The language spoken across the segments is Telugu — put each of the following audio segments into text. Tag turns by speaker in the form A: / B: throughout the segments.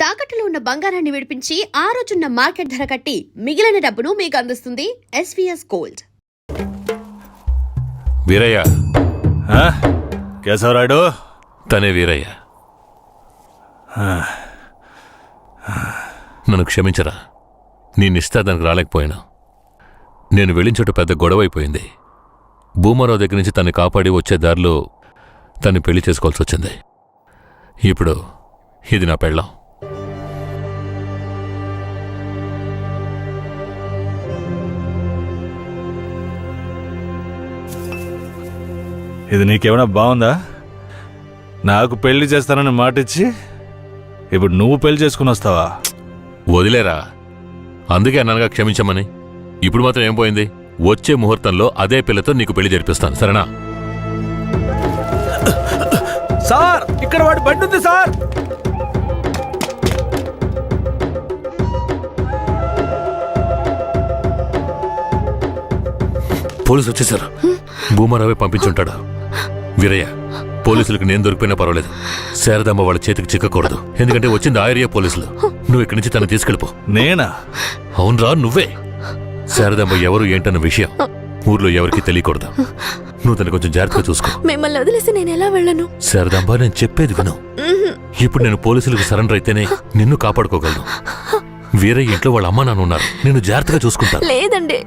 A: తాకట్టులో ఉన్న బంగారాన్ని విడిపించి ఆ రోజున్న మార్కెట్ ధర కట్టి మిగిలిన డబ్బును మీకు అందిస్తుంది ఎస్వీఎస్ గోల్డ్.
B: వీరయ్య
C: కేశవరాయుడు
B: తనే వీరయ్య. నన్ను క్షమించరా, నీ నిశ్చితార్థానికి రాలేకపోయినా. నేను వెళ్ళిన చోట పెద్ద గొడవ అయిపోయింది. భూమారావు దగ్గర నుంచి తన్ని కాపాడి వచ్చే దారిలో తన్ని పెళ్లి చేసుకోవాల్సి వచ్చింది. ఇప్పుడు ఇది నా పెళ్ళాం.
C: ఇది నీకేమైనా బాగుందా? నాకు పెళ్లి చేస్తానని మాటిచ్చి ఇప్పుడు నువ్వు పెళ్లి చేసుకుని వస్తావా?
B: వదిలేరా, అందుకే అన్నగా క్షమించమని. ఇప్పుడు మాత్రం ఏం పోయింది? వచ్చే ముహూర్తంలో అదే పిల్లతో నీకు పెళ్లి జరిపిస్తాను, సరేనా?
C: సార్, ఇక్కడ వాడి బండి ఉంది సార్.
B: పోలీసులు వచ్చేసారు. భూమారావే పంపించుంటాడు. వీరయ్య, పోలీసులకు నేను దొరికిపోయినా పర్వాలేదు, శారదమ్మ వాళ్ళ చేతికి చిక్కకూడదు. ఎందుకంటే వచ్చింది ఆ ఏరియా పోలీసులు. నువ్వు ఇక్కడి నుంచి తను తీసుకెళ్ళిపో.
C: నేనా?
B: అవునరా, నువ్వే. శారదమ్మ ఎవరు ఏంటన్న విషయం ఊర్లో ఎవరికి తెలియకూడదు. నువ్వు తను కొంచెం జాగ్రత్తగా చూసుకో.
A: మిమ్మల్ని వదిలేసి నేను ఎలా వెళ్ళను?
B: శారదమ్మ, నేను చెప్పేది విను. ఇప్పుడు నేను పోలీసులకు సరెండర్ అయితేనే నిన్ను కాపాడుకోగలను. వీరయ్య ఇంట్లో వాళ్ళ అమ్మ నాన్న ఉన్నారు, నిన్ను జాగ్రత్తగా చూసుకుంటా.
A: లేదండి,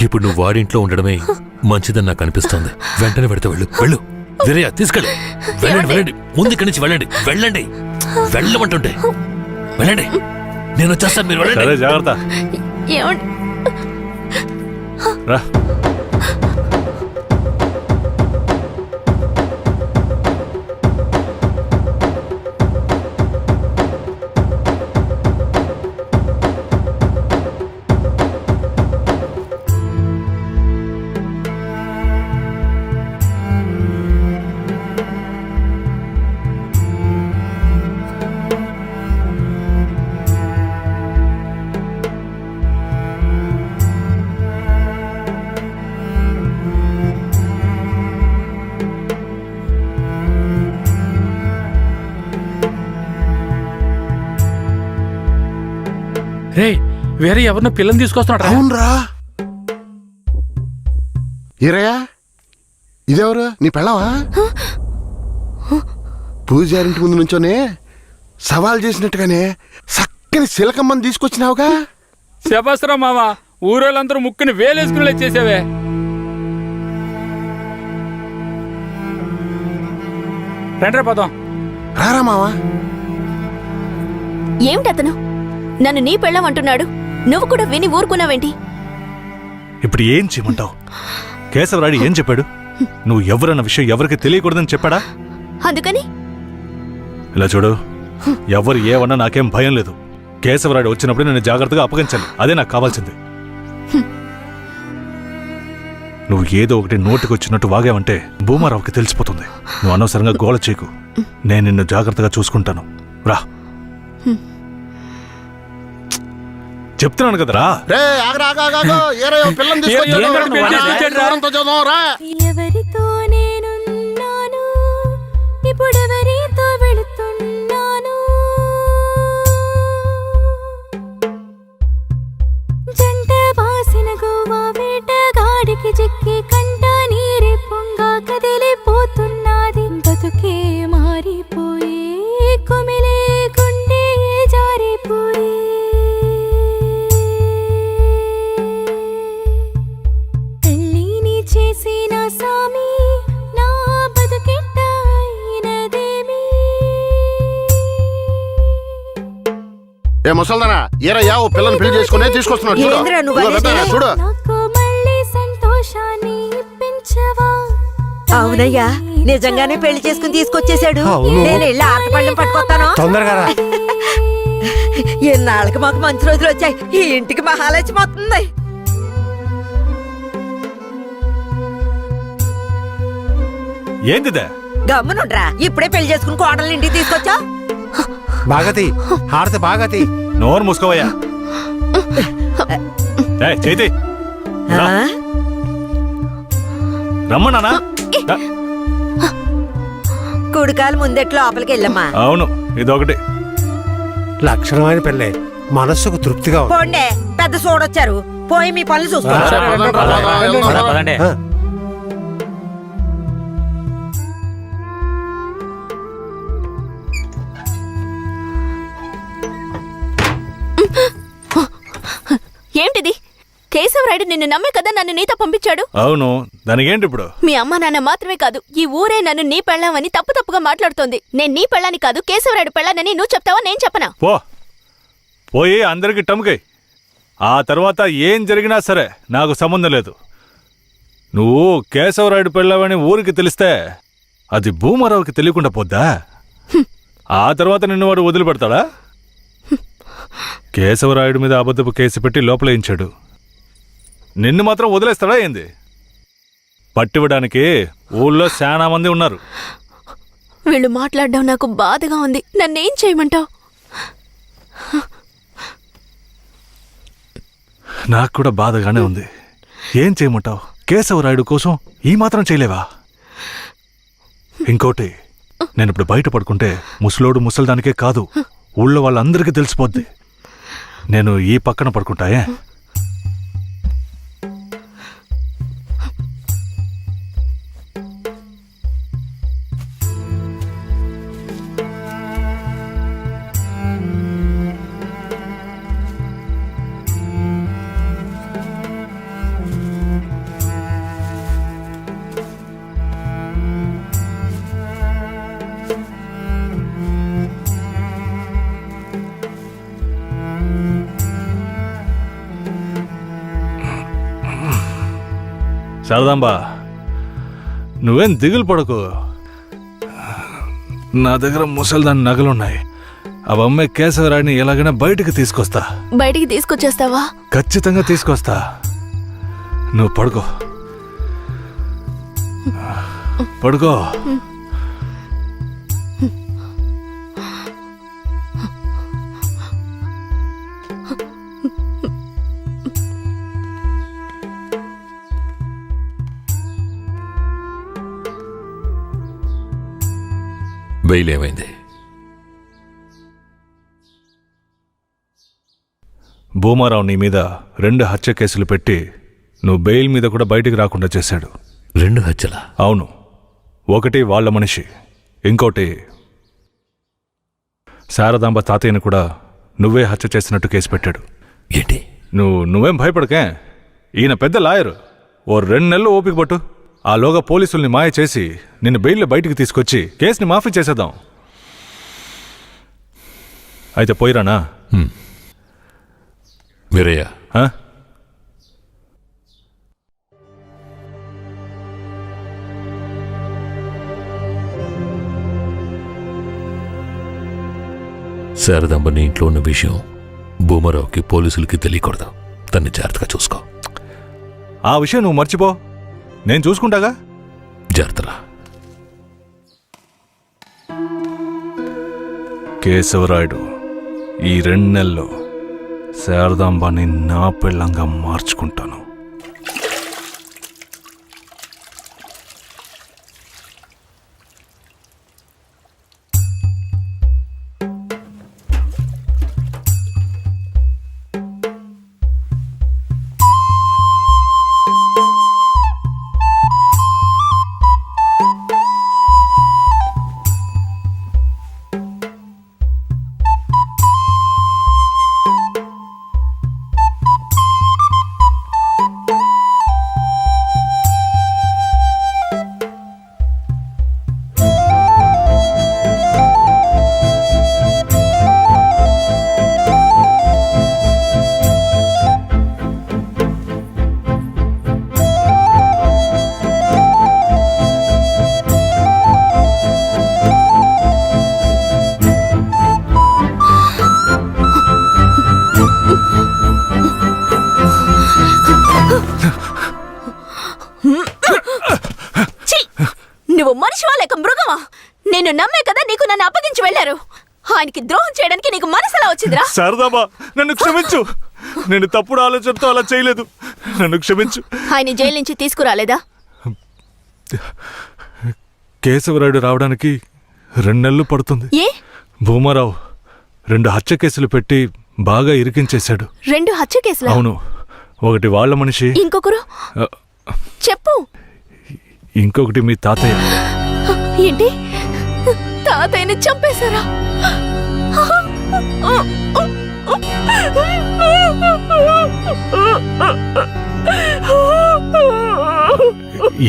B: ఇప్పుడు నువ్వు వాడింట్లో ఉండడమే మంచిదని నాకు అనిపిస్తోంది. వెంటనే పెడితే వెళ్ళు. వెళ్ళు వీరయ్య, తీసుకెళ్ళు. వెళ్ళండి వెళ్ళండి, ముందు ఇక్కడి నుంచి వెళ్ళండి. వెళ్ళండి, వెళ్ళమంటుంటే వెళ్ళండి. నేను వచ్చేస్తాను, మీరు వెళ్ళండి.
C: జాగ్రత్త. రా.
D: రే, వేరే ఎవరినో పిల్లని తీసుకొస్తున్నాడు.
E: అవునరా. ఈరయ్య, ఇదెవరు? నీ పెళ్ళవా? పూజారింటి ముందు నుంచోనే సవాల్ చేసినట్టుగానే చక్కని శిలకమ్మని తీసుకొచ్చినావుగా.
D: శబాస్రా మామ, ఊరోళ్ళందరూ ముక్కుని వేలేసుకుని చేసావే. రండి పోదాం.
E: రారా మావా.
A: ఏమిటి అతను నన్ను నీ పెళ్ళమంటున్నాడు? నువ్వు కూడా విని ఊరుకున్నావేంటి?
C: ఇప్పుడు ఏం చేయమంటావు? కేశవరాయుడు ఏం చెప్పాడు? నువ్వు ఎవరన్న విషయం ఎవరికి తెలియకూడదని చెప్పాడా?
A: అందుకని
C: ఇలా చూడు, ఎవరు ఏమన్నా నాకేం భయం లేదు. కేశవరాయుడు వచ్చినప్పుడు నేను జాగ్రత్తగా అప్పగించాలి, అదే నాకు కావాల్సింది. నువ్వు ఏదో ఒకటి నోటికి వచ్చినట్టు వాగావంటే భూమారావుకి తెలిసిపోతుంది. నువ్వు అనవసరంగా గోల చేయకు. నేను నిన్ను జాగ్రత్తగా చూసుకుంటాను. రా, చెప్తున్నాను కదరా.
F: ఎవరితో నేనున్నాను, ఇప్పుడెవరితో వెళుతున్నాను? జంట బాసిన గోవా వేటగాడికి చిక్కి కంట నీరి పొంగ కదిలిపోతున్నది. బతుకే మారిపోయి కుమిలే గుండె జారిపోయి చేసిన సామి నా బతుకెట్ట అయినదేమి?
E: ఏ ముసల్దానా, ఈరయ్య ఓ పిల్లని పెళ్లి చేసుకునే తీసుకొస్తున్నాడు. చూడు.
F: నాకు మళ్ళీ సంతోషాన్ని ఇప్పించవా?
G: అవునయ్యా, నిజంగానే పెళ్లి చేసుకుని తీసుకొచ్చేసాడు. నేను వెళ్ళి ఆటపళ్ళం పట్టుకొస్తాను.
E: తొందరగా.
G: ఎన్నాళ్ళకి మాకు మంచి రోజులు వచ్చాయి. ఈ ఇంటికి మహాలక్ష్మి వస్తుంది.
C: ఏందిదే?
G: గమ్మునుండ్రా, ఇప్పుడే పెళ్లి చేసుకుని కోడలు ఇంటికి తీసుకొచ్చా.
E: బాగతి హారతి బాగతి.
C: నోరు మూసుకోవయ్యా. చేతి రమ్మన్నానా?
G: కుడికాలు ముందెట్లు లోపలికి వెళ్ళమ్మా.
C: అవును, ఇదొకటి.
H: లక్షణమైన పిల్లే, మనస్సుకు తృప్తిగా ఉంది.
G: పోండే, పెద్ద సోడొచ్చారు. పోయి మీ పనులు చూసుకో.
H: పదండి. ఆ.
F: ఏంటిది? కేశవరాయుడు నిన్ను నమ్మే కదా నన్ను నీతో పంపించాడు.
C: అవును, దానికేంటి ఇప్పుడు?
F: మీ అమ్మ నాన్న మాత్రమే కాదు, ఈ ఊరే నన్ను నీ పెళ్ళామని తప్పుగా మాట్లాడుతోంది. నేను నీ పెళ్ళాని కాదు, కేశవరాయుడు పెళ్ళానని నువ్వు చెప్తావా, నేను చెప్పనా?
C: పోయి అందరికి టమ్కై. ఆ తర్వాత ఏం జరిగినా సరే నాకు సంబంధం లేదు. నువ్వు కేశవరాయుడు పెళ్ళావని ఊరికి తెలిస్తే అది భూమారావుకి తెలియకుండా పోద్దా? ఆ తర్వాత నిన్ను వాడు వదిలిపెడతాడా? కేశవరాయుడు మీద అబద్ధపు కేసు పెట్టి లోపలేయించాడు. నిన్ను మాత్రం వదిలేస్తాడా ఏంది? పట్టివ్వడానికి ఊళ్ళో చాలా మంది ఉన్నారు.
F: వీళ్ళు మాట్లాడడం నాకు బాధగా ఉంది. నన్నేం చేయమంటావు?
C: నాకు కూడా బాధగానే ఉంది. ఏం చేయమంటావు? కేశవరాయుడు కోసం ఈ మాత్రం చేయలేవా? ఇంకోటి, నేను ఇప్పుడు బయట పడుకుంటే ముసలోడు ముసల్దానికే కాదు, ఊళ్ళో వాళ్ళందరికీ తెలిసిపోద్ది. నేను ఈ పక్కన పడుకుంటాయే. శారదాంబా, నువ్వేం దిగులు పడకు. నా దగ్గర ముసల్దాని నగలున్నాయి. అవమ్మే కేశవరాయుడిని ఎలాగైనా బయటికి తీసుకొస్తా.
F: బయటికి తీసుకొచ్చేస్తావా?
C: ఖచ్చితంగా తీసుకొస్తా. నువ్వు పడుకో, పడుకో.
B: బెయిల్ ఏమైంది?
C: భూమారావు నీ మీద 2 హత్య కేసులు పెట్టి నువ్వు బెయిల్ మీద కూడా బయటికి రాకుండా చేశాడు.
B: 2 హత్యలా?
C: అవును. ఒకటి వాళ్ళ మనిషి, ఇంకోటి శారదాంబ తాతయ్యను కూడా నువ్వే హత్య చేసినట్టు కేసు పెట్టాడు.
B: ఏంటి?
C: నువ్వేం భయపడకే. ఈయన పెద్ద లాయరు. ఓ 2 నెలలు ఓపిక పట్టు. ఆలోగా పోలీసుల్ని మాయ చేసి నిన్ను బెయిల్లో బయటికి తీసుకొచ్చి కేసుని మాఫీ చేసేద్దాం. అయితే పోయిరానా?
B: వీరయ్య,
C: ఆ?
B: శారదాంబ నీ ఇంట్లో ఉన్న విషయం భూమారావుకి పోలీసులకి తెలియకూడదు. తన్ని జాగ్రత్తగా చూసుకో.
C: ఆ విషయం నువ్వు మర్చిపో, నేను చూసుకుంటాగా.
B: జాగ్రత్తరా.
C: కేశవరాయుడు ఈ 2 నెలల్లో శారదాంబాని నా పెళ్ళంగా మార్చుకుంటాను.
F: నువ్వు మనిషివా లేక మృగమా? నేను నమ్మే కదా నీకు నన్ను అప్పగించి వెళ్లారు. ఆయనకి ద్రోహం చేయడానికి నీకు మనసులా వచ్చిందిరా?
C: శారదాంబా, నన్ను క్షమించు. నేను తప్పుడు ఆలోచనతో అలా చేయలేదు. నన్ను క్షమించు.
F: ఆయన జైలు నుంచి తీసుకురాలేదా?
C: కేశవరాయుడు రావడానికి 2 నెలలు పడుతుంది.
F: ఏ?
C: భూమారావు 2 హత్య కేసులు పెట్టి బాగా ఇరికించేశాడు.
F: 2 హత్య కేసులా?
C: అవును, ఒకటి వాళ్ళ మనిషి,
F: ఇంకొకరు
C: ఆ,
F: చెప్పు.
C: ఇంకొకటి మీ తాతయ్య.
F: ఏంటి, తాతయ్యని చంపేశారా?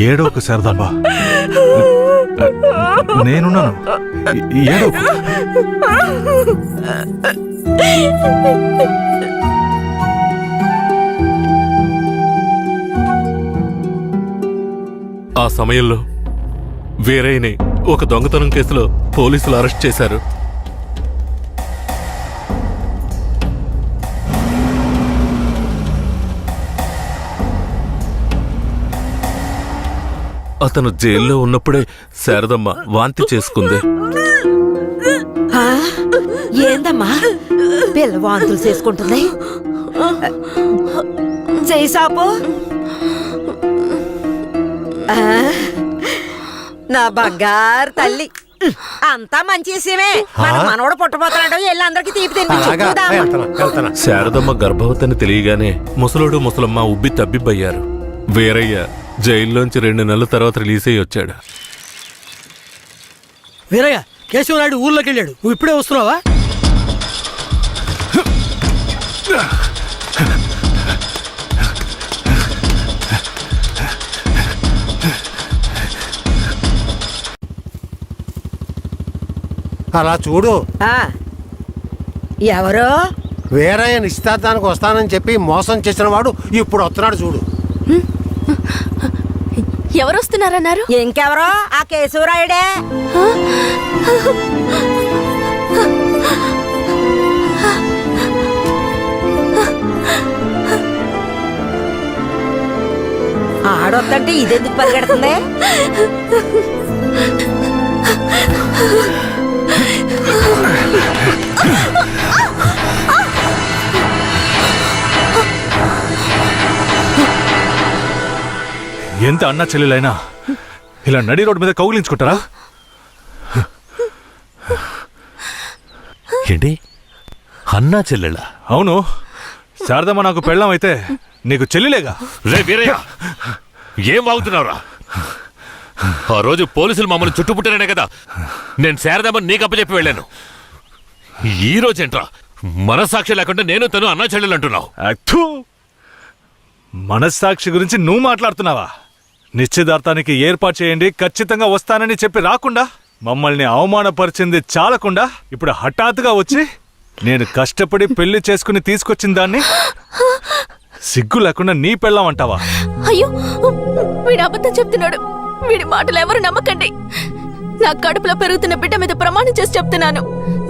C: ఏడోకు శారదాంబా, నేనున్నాను, ఏడోకు.
B: ఆ సమయంలో వీరయ్యని ఒక దొంగతనం కేసులో పోలీసులు అరెస్ట్ చేశారు. అతను జైల్లో ఉన్నప్పుడే శారదమ్మ వాంతి చేసుకుంది.
G: ఆ, ఏందమ్మా పిల్ల వాంతులు చేసుకుంటుంది? చెయ్యి సాపు. ఆ, నా బంగారు తల్లి, అంతా మంచి విషయమే. మన మనవడు పుట్టబోతున్నాడు, వెళ్ళి అందరికి తీపి
H: అలాగా
G: తినిపించు.
H: వెళ్తాను.
B: శారదమ్మ గర్భవతిని తెలియగానే ముసలోడు ముసలమ్మ ఉబ్బి తబ్బిబ్బయ్యారు. వీరయ్య జైల్లోంచి 2 నెలల తర్వాత రిలీజ్ అయ్యి వచ్చాడు.
I: వీరయ్య, కేశవనాయుడు ఊర్లోకి వెళ్ళాడు. నువ్వు ఇప్పుడే వస్తున్నావా?
H: అలా చూడు,
G: ఆ, ఎవరో
H: వేరే నిశ్చితార్థానికి వస్తానని చెప్పి మోసం చేసిన వాడు ఇప్పుడు వస్తున్నాడు చూడు.
F: ఎవరొస్తున్నారన్నారు?
G: ఇంకెవరో ఆ కేశవరాయుడే. ఆడొద్దంటే ఇదెందుకు పరిగెడుతుంది?
C: ఎంత అన్నా చెల్లెలైనా ఇలా నడి రోడ్డు మీద కౌగిలించుకుంటారా?
B: ఏంటి, అన్నా చెల్లెళ్ళ?
C: అవును, శారదమ్మ నాకు పెళ్ళం అయితే నీకు చెల్లిలేగా.
B: రే వీరయ్య, ఏం వాగుతున్నావురా? ఆ రోజు పోలీసులు మమ్మల్ని చుట్టుముట్టారనే కదా నేను శారదమ్మని నీకు అప్పచెప్పి వెళ్ళాను. ఈ రోజేంట్రా మనస్సాక్షి లేకుండా నేను తను అన్నా చెల్లెలు అంటున్నావు?
C: అత్తు, మనస్సాక్షి గురించి నువ్వు మాట్లాడుతున్నావా? నిశ్చితార్థానికి ఏర్పాటు చేయండి, ఖచ్చితంగా వస్తానని చెప్పి రాకుండా మమ్మల్ని అవమానపరిచింది చాలకుండా ఇప్పుడు హఠాత్తుగా వచ్చి నేను కష్టపడి పెళ్లి చేసుకుని తీసుకొచ్చిన దాన్ని సిగ్గు లేకుండా నీ పెళ్ళాం అంటావా?
F: అయ్యో, వీడు అబద్ధం చెప్తున్నాడు. వీడి మాటలు ఎవరు నమ్మకండి. నా కడుపులో పెరుగుతున్న బిడ్డ మీద ప్రమాణం చేసి చెప్తున్నాను.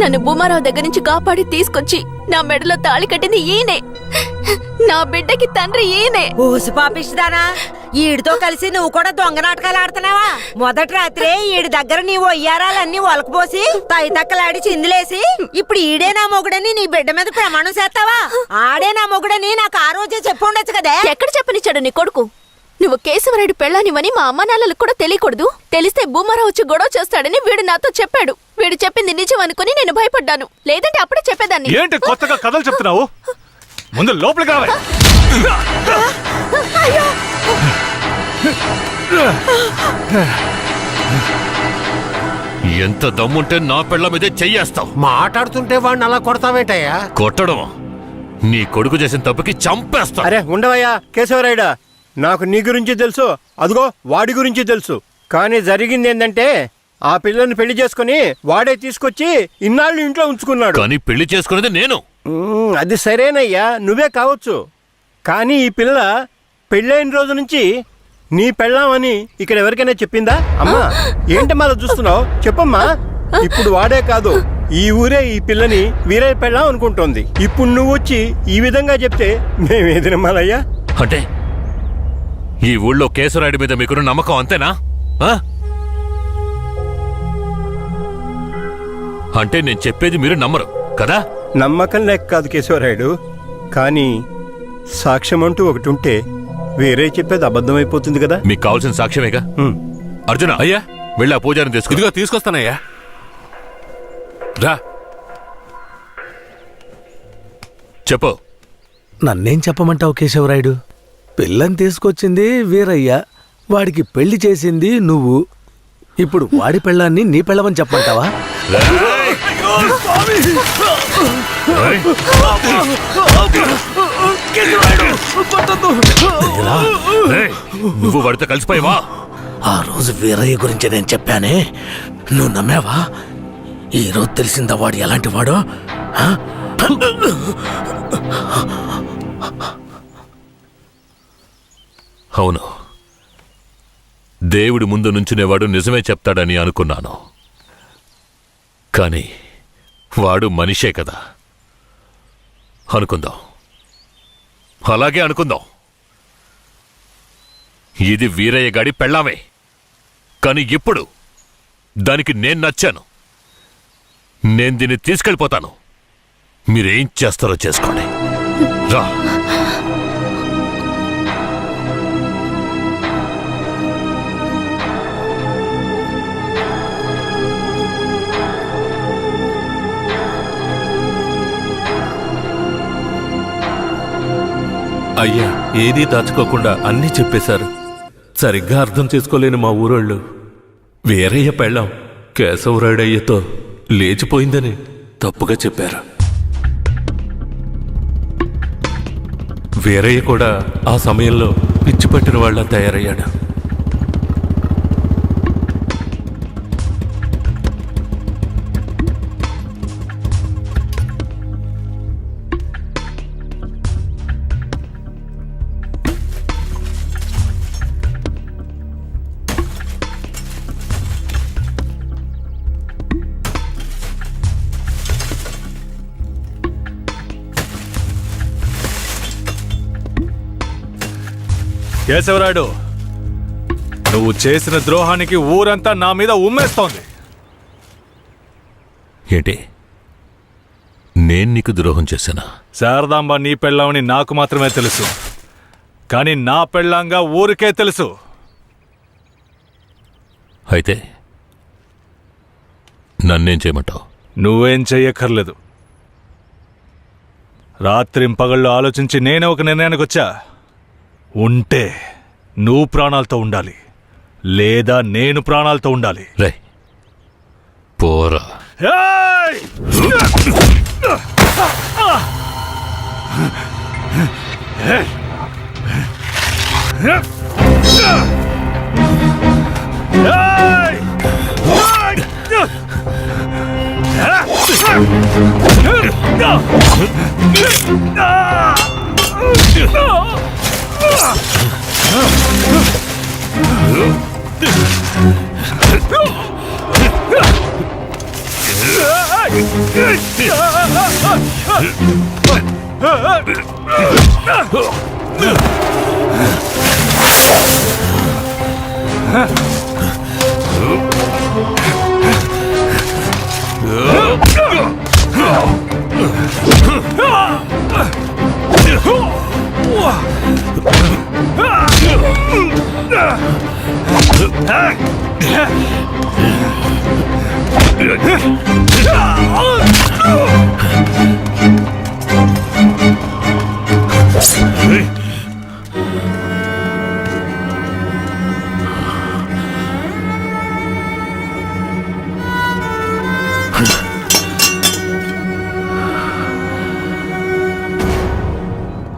F: నన్ను భూమారావు దగ్గర నుంచి కాపాడి తీసుకొచ్చి నా మెడలో తాళి కట్టింది ఈయనే. నా బిడ్డకి తండ్రి ఈయనే.
G: ఊసి పాపిస్తానా? ఈడితో కలిసి నువ్వు కూడా దొంగ నాటకాలు ఆడుతున్నావా? మొదటి రాత్రే ఈడి దగ్గర నీ ఒయ్యారాలన్నీ ఒలకపోసి తైతక్కలాడి చిందులేసి ఇప్పుడు ఈడే నా మొగుడని నీ బిడ్డ మీద ప్రమాణం చేస్తావా? ఆడే నా మొగుడని నాకు ఆ రోజే చెప్పు ఉండొచ్చు కదే.
F: ఎక్కడ చెప్పనిచ్చాడు నీ కొడుకు? నువ్వు కేశవరాయుడు పెళ్ళానివని మా అమ్మ నాన్నలకు కూడా తెలియకూడదు. తెలిస్తే భూమారావు వచ్చి గొడవ చేస్తాడని వీడు నాతో చెప్పాడు. వీడు చెప్పింది నిజం అనుకుని నేను భయపడ్డాను. లేదంటే అప్పుడే చెప్పేదాన్ని.
C: ఏంటి కొత్తగా కథలు చెప్తున్నావు? ముందు లోపలికి రావాలి.
B: ఎంత దమ్ముంటే నా పెళ్ళ మీదే చెయ్యేస్తావు?
H: మాట్లాడుతుంటే వాడిని అలా కొడతావేటయ్యా?
B: కొట్టడం నీ కొడుకు చేసిన తప్పుకి చంపేస్తా.
J: అరే ఉండవయ్యా కేశవరాయుడా, నాకు నీ గురించి తెలుసు, అదిగో వాడి గురించి తెలుసు. కానీ జరిగింది ఏంటంటే ఆ పిల్లని పెళ్లి చేసుకుని వాడే తీసుకొచ్చి ఇన్నాళ్ళు ఇంట్లో ఉంచుకున్నాడు.
B: కానీ పెళ్లి చేసుకునేది నేను.
J: అది సరేనయ్యా, నువ్వే కావచ్చు. కానీ ఈ పిల్ల పెళ్ళైన రోజు నుంచి నీ పెళ్ళామని ఇక్కడ ఎవరికైనా చెప్పిందా? అమ్మా ఏంటమ్మా అలా చూస్తున్నావు? చెప్పమ్మా. ఇప్పుడు వాడే కాదు, ఈ ఊరే ఈ పిల్లని వీరయ్య పెళ్ళాం అనుకుంటోంది. ఇప్పుడు నువ్వు వచ్చి ఈ విధంగా చెప్తే మేమేది నమ్మాలయ్యా?
B: అంటే ఈ ఊళ్ళో కేశవరాయుడి మీద మీకున్న నమ్మకం అంతేనా? ఆ? అంటే నేను చెప్పేది మీరు నమ్మరు కదా?
J: నమ్మకం లేక కాదు కేశవరాయుడు, కానీ సాక్ష్యం అంటూ ఒకటి ఉంటే వేరే చెప్పేది అబద్ధమైపోతుంది కదా.
B: మీకు కావాల్సిన సాక్ష్యమేగా. అర్జున, అయ్యా వెళ్ళి ఆ పూజారిని తీసుకు. ఇదిగో తీసుకొస్తానయ్యా. రా. చెప్పు.
I: నన్నేం చెప్పమంటావు కేశవరాయుడు? పిల్లని తీసుకొచ్చింది వీరయ్య, వాడికి పెళ్లి చేసింది నువ్వు. ఇప్పుడు వాడి పెళ్ళాన్ని నీ పెళ్ళమని చెప్పమంటావా?
B: నువ్వు వాడితో కలిసిపోయావా?
I: ఆ రోజు వీరయ్య గురించి నేను చెప్పానే, నువ్వు నమ్మావా? ఈ రోజు తెలిసిందా వాడు ఎలాంటి వాడో?
B: అవును, దేవుడి ముందు నుంచునేవాడు నిజమే చెప్తాడని అనుకున్నాను. కానీ వాడు మనిషే కదా. అనుకుందాం, అలాగే అనుకుందాం. ఇది వీరయ్య గాడి పెళ్ళామే. కానీ ఇప్పుడు దానికి నేను నచ్చాను. నేను దీన్ని తీసుకెళ్ళిపోతాను. మీరేం చేస్తారో చేసుకోండి. రా.
K: అయ్యా, ఏదీ దాచుకోకుండా అన్నీ చెప్పేశారు. సరిగ్గా అర్థం చేసుకోలేని మా ఊరోళ్ళు వీరయ్య పెళ్ళాం కేశవరాయుడయ్యతో లేచిపోయిందని తప్పుగా చెప్పారు. వీరయ్య కూడా ఆ సమయంలో పిచ్చిపట్టిన వాళ్ళ తయారయ్యాడు.
C: కేశవరాయుడు, నువ్వు చేసిన ద్రోహానికి ఊరంతా నా మీద ఉమ్మేస్తోంది.
B: ఏంటి? నేను నీకు ద్రోహం చేశానా?
C: శారదాంబ నీ పెళ్ళామని నాకు మాత్రమే తెలుసు, కానీ నా పెళ్ళాంగా ఊరికే తెలుసు.
B: అయితే నన్నేం చేయమంటావు?
C: నువ్వేం చెయ్యక్కర్లేదు. రాత్రింపగళ్ళు ఆలోచించి నేనే ఒక నిర్ణయానికి వచ్చా. ఉంటే నువ్వు ప్రాణాలతో ఉండాలి, లేదా నేను ప్రాణాలతో ఉండాలి.
B: రే పోరా.
C: ఏయ్!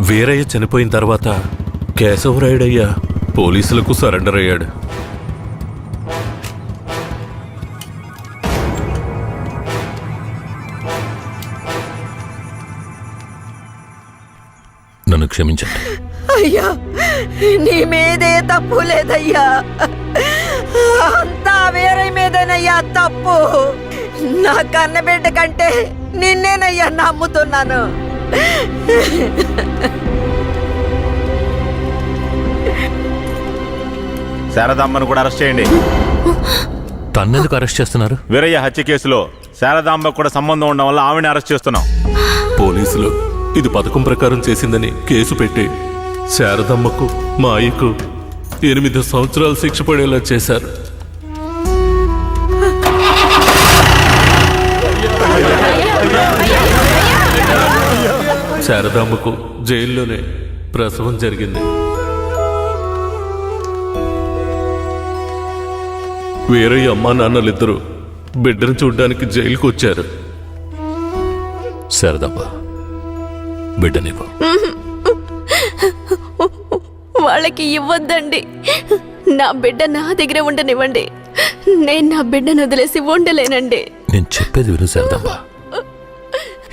K: వీరయ్య చనిపోయిన తర్వాత కేశవరాయుడయ్య పోలీసులకు సరెండర్ అయ్యాడు.
B: నన్ను క్షమించండి.
G: అయ్యా, నీ మీదే తప్పు లేదయ్యా, అంతా వీరయ్య మీదేనయ్యా తప్పు. నా కన్నబిడ్డ కంటే నిన్నేనయ్యా నమ్ముతున్నాను.
L: శారదాంబను కూడా అరెస్ట్ చేయండి.
B: తన్నెందుకు అరెస్ట్ చేస్తున్నారు?
L: వీరయ్య హత్య కేసులో శారదాంబకు కూడా సంబంధం ఉండడం వల్ల ఆవిడని అరెస్ట్ చేస్తున్నాం.
K: పోలీసులు ఇది పథకం ప్రకారం చేసిందని కేసు పెట్టి శారదమ్మకు మా అయ్యకు 8 సంవత్సరాలు శిక్ష పడేలా చేశారు. శారదాంబకు జైల్లోనే ప్రసవం జరిగింది. వీరయ్య అమ్మా నాన్నలిద్దరూ బిడ్డను చూడ్డానికి జైలుకు వచ్చారు.
B: శారదాంబ, బిడ్డనివ్వు.
F: వాళ్ళకి ఇవ్వద్దండి. నా బిడ్డ నా దగ్గర ఉండనివ్వండి. నేను నా బిడ్డను వదిలేసి ఉండలేనండి.
B: నేను చెప్పేది విను శారదాంబ.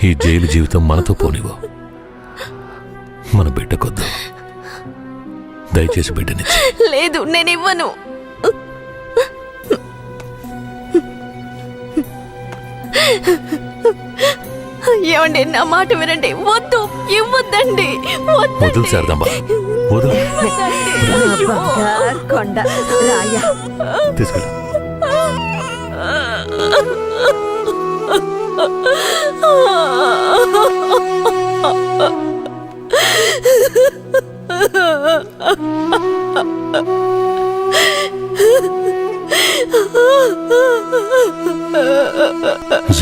B: ఈ జైలు జీవితం మనతో పోనివ్వు. మన బిడ్డకొద్దు. దయచేసి బిడ్డనిచ్చి.
F: లేదు, నేను ఇవ్వను. ఏమండి, నా మాట వినండి. వద్దు, ఇవ్వద్దండి.
B: వదులు శారదాంబ, వదులు.
G: బంగారు కొండ రాయ.
B: తీసుకెళ్ళు.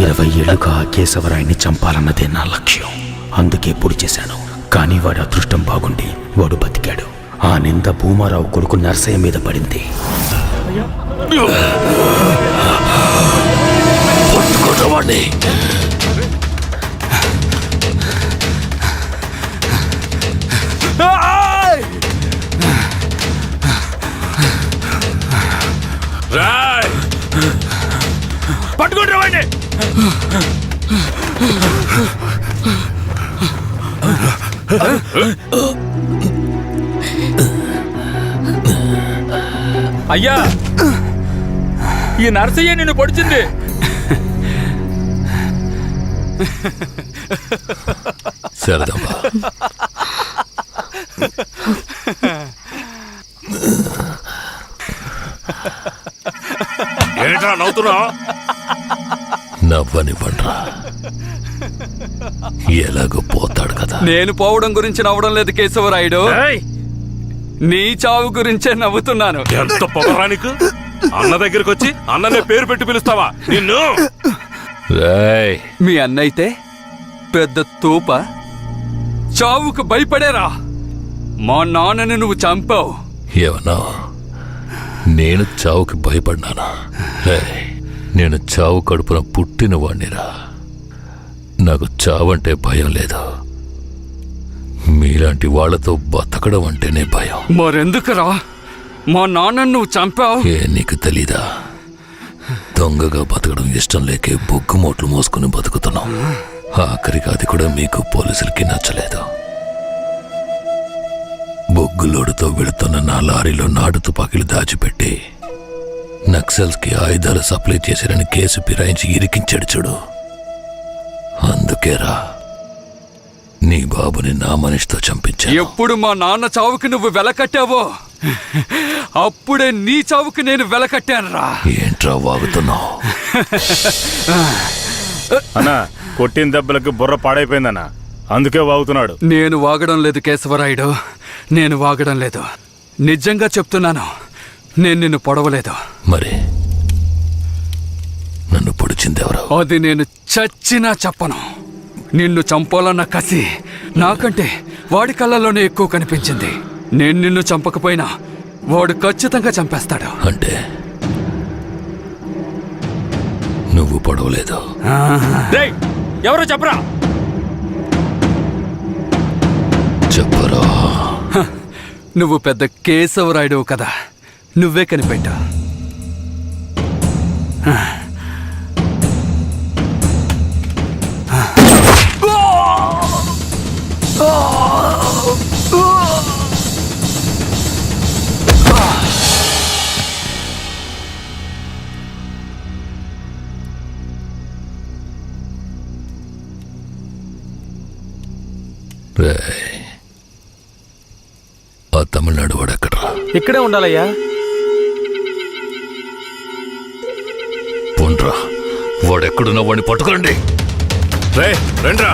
I: ఇరవై ఏళ్లుగా కేశవరాయని చంపాలన్నదే నా లక్ష్యం. అందుకే పొడి చేశాను. కానీ వాడి అదృష్టం బాగుండి వాడు బతికాడు. ఆ నింద భూమారావు కొడుకు నర్సయ్య మీద పడింది.
B: పట్టుకోవడం
D: పట్టుకుంటారు వాడిని. అయ్యా, ఈ నర్సయ్య నిన్ను పొడిచింది.
B: శారదాంబ,
L: ఏంట్రా నవ్వుతున్నావు?
B: నవ్వనివ్వండ్రా. ఎలాగో పోతాడు కదా.
D: నేను పోవడం గురించి నవ్వడం లేదు కేశవరాయుడు. నీ చావు గురించే నవ్వుతున్నాను.
L: ఎంత పొగరా నీకు? అన్న దగ్గరికి వచ్చి అన్ననే పేరు పెట్టి పిలుస్తావా నిన్ను?
B: రేయ్,
D: మీ అన్నయితే పెద్ద తూప. చావుకు భయపడేరా. మా నాన్నని నువ్వు చంపావు.
B: ఏమన్నా నేను చావుకి భయపడ్డానా? రేయ్, నేను చావు కడుపున పుట్టిన వాణ్ణిరా. నాకు చావంటే భయం లేదు. మీలాంటి వాళ్లతో బతకడం అంటేనే భయం.
D: మరెందుకురా మా నాన్నని నువ్వు చంపావు?
B: ఏ నీకు తెలీదా? దొంగగా బతకడం ఇష్టం లేకే బొగ్గు మోట్లు మోసుకుని బతుకుతున్నాం. ఆఖరికి అది కూడా మీకు పోలీసులకి నచ్చలేదు. బొగ్గులోడుతో వెళుతున్న నా లారీలో నాటు తుపాకీలు దాచిపెట్టి నక్సల్స్ కి ఆయుధాలు సప్లై చేశారని కేసు ఫిరాయించి ఇరికించాడు చూడు. అందుకేరా నీ బాబుని నా మనిషితో చంపించా.
D: ఎప్పుడు మా నాన్న చావుకి నువ్వు వెలకట్టావో అప్పుడే నీ చావుకి నేను వెలకట్టానురా.
B: ఏంట్రా వాగుతున్నావు?
L: అన్నా, కొట్టిన దెబ్బలకి బుర్ర పాడైపోయిందన్నా, అందుకే వాగుతున్నాడు.
D: నేను వాగడం లేదు కేశవరాయుడు, నేను వాగడం లేదు. నిజంగా చెప్తున్నాను, నేను నిన్ను పొడవలేదు.
B: మరి నన్ను పొడిచిందెవరు?
D: అది నేను చచ్చినా చెప్పను. నిన్ను చంపాలన్న కసి నాకంటే వాడి కళ్ళల్లోనే ఎక్కువ కనిపించింది. నేను నిన్ను చంపకపోయినా వాడు ఖచ్చితంగా చంపేస్తాడు.
B: అంటే నువ్వు పొడవలేదు?
D: ఎవరో చెప్పరా?
B: చెప్పరా?
D: నువ్వు పెద్ద కేశవరాయుడు కదా, నువ్వే కనిపెట్టా.
B: ఆ తమిళనాడు వాడు ఎక్కడరా?
I: ఇక్కడే ఉండాలయ్యా.
B: పోండ్రా, వాడెక్కడున్నా వాడిని పట్టుకురండి.
L: రే రండ్రా.